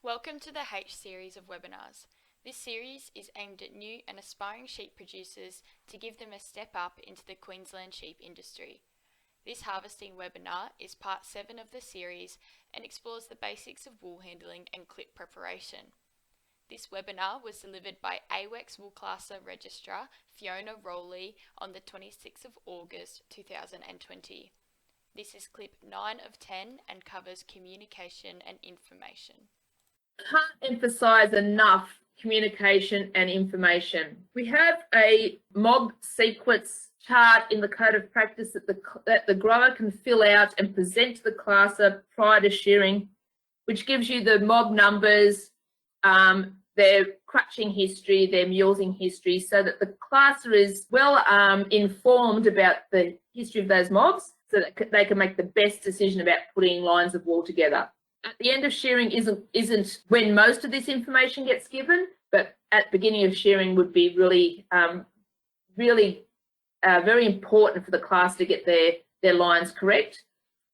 Welcome to the H series of webinars. This series is aimed at new and aspiring sheep producers to give them a step up into the Queensland sheep industry. This harvesting webinar is part 7 of the series and explores the basics of wool handling and clip preparation. This webinar was delivered by AWEX Wool Classer Registrar Fiona Raleigh on the 26th of August 2020. This is clip 9 of 10 and covers communication and information. Can't emphasize enough communication and information. We have a mob sequence chart in the code of practice that the grower can fill out and present to the classer prior to shearing, which gives you the mob numbers, their crutching history, their mulesing history, so that the classer is well informed about the history of those mobs, so that they can make the best decision about putting lines of wool together. At the end of shearing isn't when most of this information gets given, but at the beginning of shearing would be really very important for the class to get their lines correct.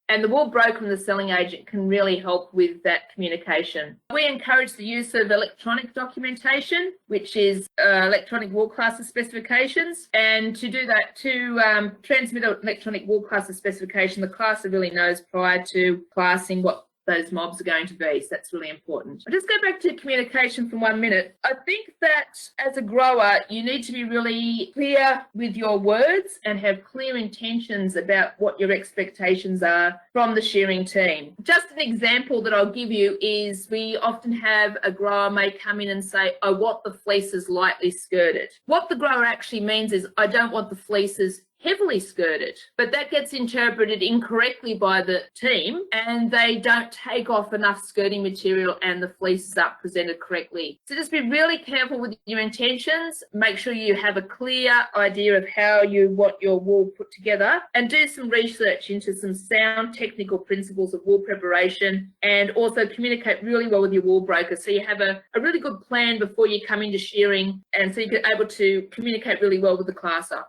And the wool broker and the selling agent can really help with that communication. We encourage the use of electronic documentation, which is electronic wool classer specifications. And to do that, to transmit an electronic wool classer specification, the classer really knows prior to classing what those mobs are going to be. So that's really important. I'll just go back to communication for 1 minute. I think that as a grower, you need to be really clear with your words and have clear intentions about what your expectations are from the shearing team. Just an example that I'll give you is we often have a grower may come in and say, I want the fleeces lightly skirted. What the grower actually means is, I don't want the fleeces heavily skirted, but that gets interpreted incorrectly by the team and they don't take off enough skirting material and the fleeces aren't presented correctly. So just be really careful with your intentions. Make sure you have a clear idea of how you want your wool put together, and do some research into some sound technical principles of wool preparation, and also communicate really well with your wool broker so you have a really good plan before you come into shearing, and so you're able to communicate really well with the classer.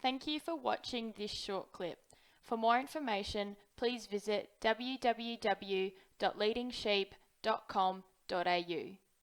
Thank you for watching this short clip. For more information, please visit www.leadingsheep.com.au.